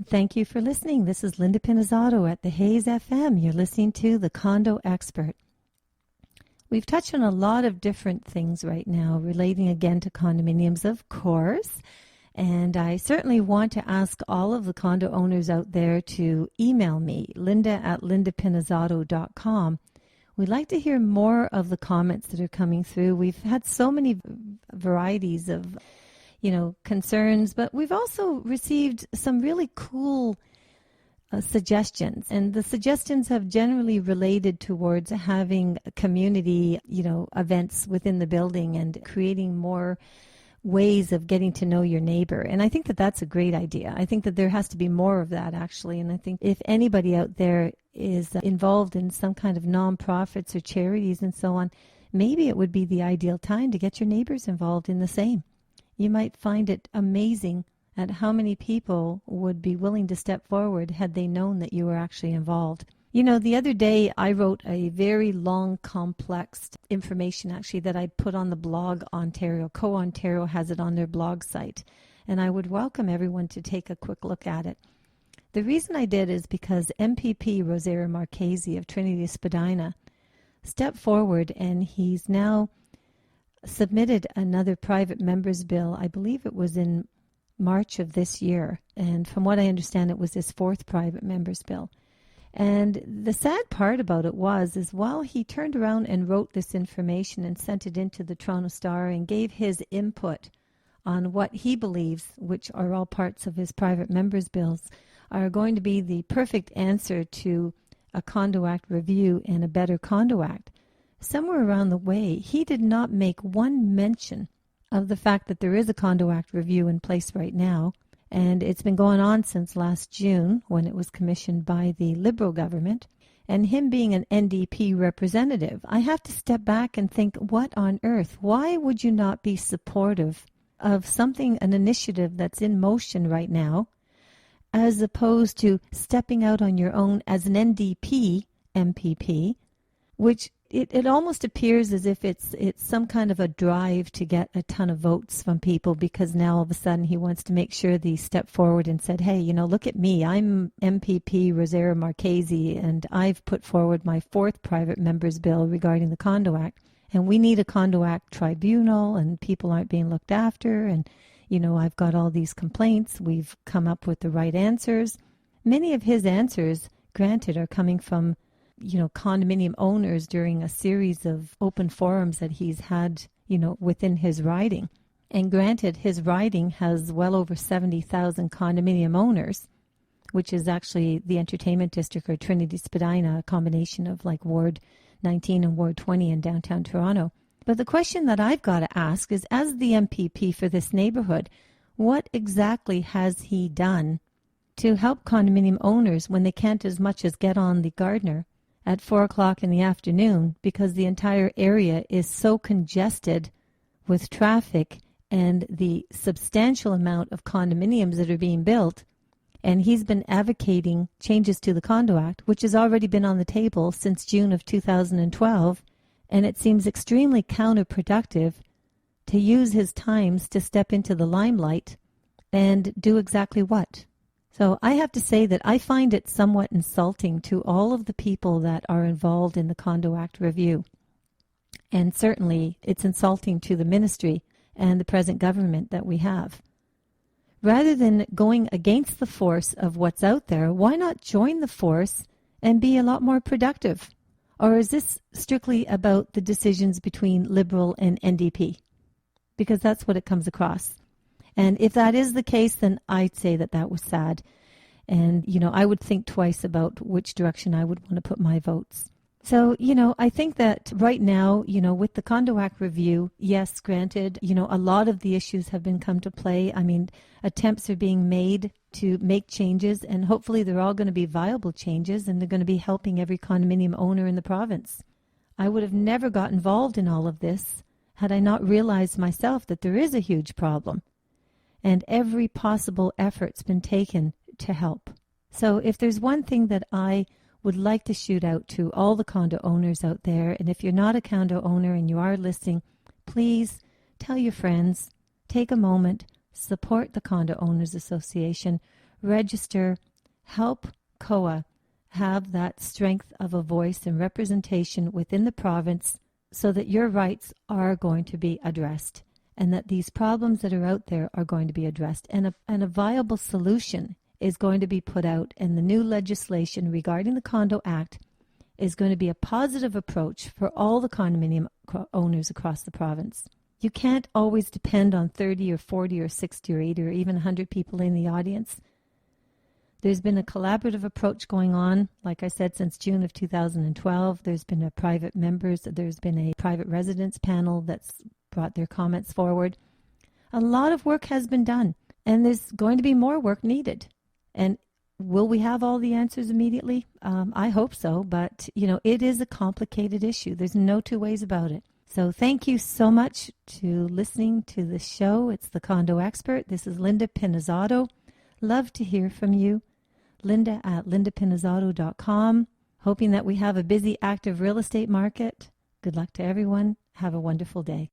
Thank you for listening. This is Linda Pinizzato at the Hayes FM. You're listening to The Condo Expert. We've touched on a lot of different things right now relating again to condominiums, of course. And I certainly want to ask all of the condo owners out there to email me, linda@lindapinizzato.com. We'd like to hear more of the comments that are coming through. We've had so many varieties of concerns, but we've also received some really cool suggestions. And the suggestions have generally related towards having community, events within the building and creating more ways of getting to know your neighbor. And I think that that's a great idea. I think that there has to be more of that, actually. And I think if anybody out there is involved in some kind of nonprofits or charities and so on, maybe it would be the ideal time to get your neighbors involved in the same. You might find it amazing at how many people would be willing to step forward had they known that you were actually involved. The other day I wrote a very long, complex information actually that I put on the blog Ontario. Co-Ontario has it on their blog site, and I would welcome everyone to take a quick look at it. The reason I did is because MPP Rosario Marchese of Trinity Spadina stepped forward, and he's now submitted another private members bill. I believe it was in March of this year, and from what I understand, it was his fourth private members bill. And the sad part about it is while he turned around and wrote this information and sent it into the Toronto Star and gave his input on what he believes, which are all parts of his private members bills, are going to be the perfect answer to a Condo Act review and a better Condo Act, somewhere around the way, he did not make one mention of the fact that there is a Condo Act review in place right now, and it's been going on since last June when it was commissioned by the Liberal government. And him being an NDP representative, I have to step back and think, what on earth? Why would you not be supportive of something, an initiative that's in motion right now, as opposed to stepping out on your own as an NDP MPP, which it almost appears as if it's some kind of a drive to get a ton of votes from people, because now all of a sudden he wants to make sure that he stepped forward and said, hey, look at me. I'm MPP Rosario Marchese, and I've put forward my fourth private members bill regarding the Condo Act. And we need a Condo Act tribunal, and people aren't being looked after. And, I've got all these complaints. We've come up with the right answers. Many of his answers, granted, are coming from condominium owners during a series of open forums that he's had, within his riding. And granted, his riding has well over 70,000 condominium owners, which is actually the entertainment district, or Trinity Spadina, a combination of like Ward 19 and Ward 20 in downtown Toronto. But the question that I've got to ask is, as the MPP for this neighborhood, what exactly has he done to help condominium owners when they can't as much as get on the Gardner at 4 o'clock in the afternoon because the entire area is so congested with traffic and the substantial amount of condominiums that are being built? And he's been advocating changes to the Condo Act, which has already been on the table since June of 2012. And it seems extremely counterproductive to use his times to step into the limelight and do exactly what? So I have to say that I find it somewhat insulting to all of the people that are involved in the Condo Act review. And certainly it's insulting to the ministry and the present government that we have. Rather than going against the force of what's out there, why not join the force and be a lot more productive? Or is this strictly about the decisions between Liberal and NDP? Because that's what it comes across. And if that is the case, then I'd say that that was sad. And, I would think twice about which direction I would want to put my votes. So, I think that right now, with the Condo Act review, yes, granted, a lot of the issues have been come to play. I mean, attempts are being made to make changes, and hopefully they're all going to be viable changes, and they're going to be helping every condominium owner in the province. I would have never got involved in all of this had I not realized myself that there is a huge problem, and every possible effort's been taken to help. So if there's one thing that I would like to shoot out to all the condo owners out there, and if you're not a condo owner and you are listening, please tell your friends, take a moment, support the Condo Owners Association, register, help COA have that strength of a voice and representation within the province so that your rights are going to be addressed and that these problems that are out there are going to be addressed and a viable solution is going to be put out, and the new legislation regarding the Condo Act is going to be a positive approach for all the condominium owners across the province. You can't always depend on 30 or 40 or 60 or 80 or even 100 people in the audience. There's been a collaborative approach going on, like I said, since June of 2012. There's been a private residence panel that's brought their comments forward. A lot of work has been done, and there's going to be more work needed. And will we have all the answers immediately? I hope so, but it is a complicated issue. There's no two ways about it. So thank you so much to listening to the show. It's The Condo Expert. This is Linda Pinizzotto. Love to hear from you. Linda@lindapinizzotto.com. Hoping that we have a busy, active real estate market. Good luck to everyone. Have a wonderful day.